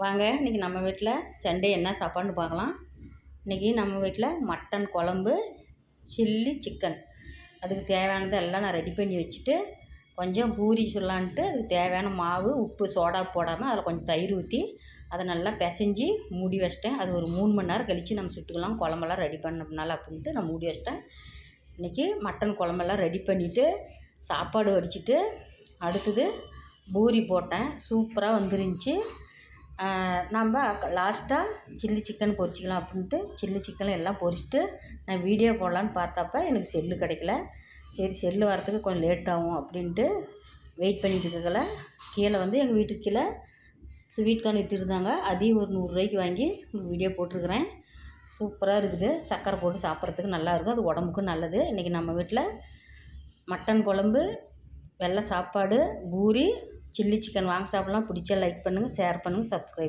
வாங்க இன்றைக்கி நம்ம வீட்டில் சண்டே என்ன சாப்பாடுன்னு பார்க்கலாம். இன்றைக்கி நம்ம வீட்டில் மட்டன் குழம்பு, சில்லி சிக்கன். அதுக்கு தேவையானது எல்லாம் நான் ரெடி பண்ணி வச்சுட்டு கொஞ்சம் பூரி சுடலான்ட்டு அதுக்கு தேவையான மாவு, உப்பு, சோடா போடாமல் அதில் கொஞ்சம் தயிர் ஊற்றி அதை நல்லா பிசைஞ்சி மூடி வச்சிட்டேன். அது ஒரு 3 மணி நேரம் கழித்து நம்ம சுட்டுக்கலாம், குழம்பெல்லாம் ரெடி பண்ணதுனால அப்படின்ட்டு நான் மூடி வச்சிட்டேன். இன்றைக்கி மட்டன் குழம்பெல்லாம் ரெடி பண்ணிவிட்டு சாப்பாடு வடிச்சிட்டு அடுத்தது பூரி போட்டேன். சூப்பராக வந்துருந்துச்சு. நம்ம லாஸ்ட்டாக சில்லி சிக்கன் பொரிச்சிக்கலாம் அப்படின்ட்டு சில்லி சிக்கன் எல்லாம் பொரிச்சிட்டு நான் வீடியோ போடலான்னு பார்த்தப்ப எனக்கு செல்லு கிடைக்கல. சரி செல்லு வரத்துக்கு கொஞ்சம் லேட் ஆகும் அப்படின்ட்டு வெயிட் பண்ணிட்டு இருக்கல. கீழே வந்து எங்கள் வீட்டுக்கு கீழே ஸ்வீட் கார்ன் விற்றுருந்தாங்க. அதையும் ஒரு 100 ரூபாய்க்கு வாங்கி வீடியோ போட்டிருக்கிறேன். சூப்பராக இருக்குது. சர்க்கரை போட்டு சாப்பிட்றதுக்கு நல்லாயிருக்கும், அது உடம்புக்கும் நல்லது. இன்றைக்கி நம்ம வீட்டில் மட்டன் குழம்பு, வெள்ளை சாப்பாடு, பூரி, சில்லி சிக்கன். வாங்க சாப்பிட்லாம். பிடிச்சா லைக் பண்ணுங்கள், ஷேர் பண்ணுங்கள், சப்ஸ்கிரைப்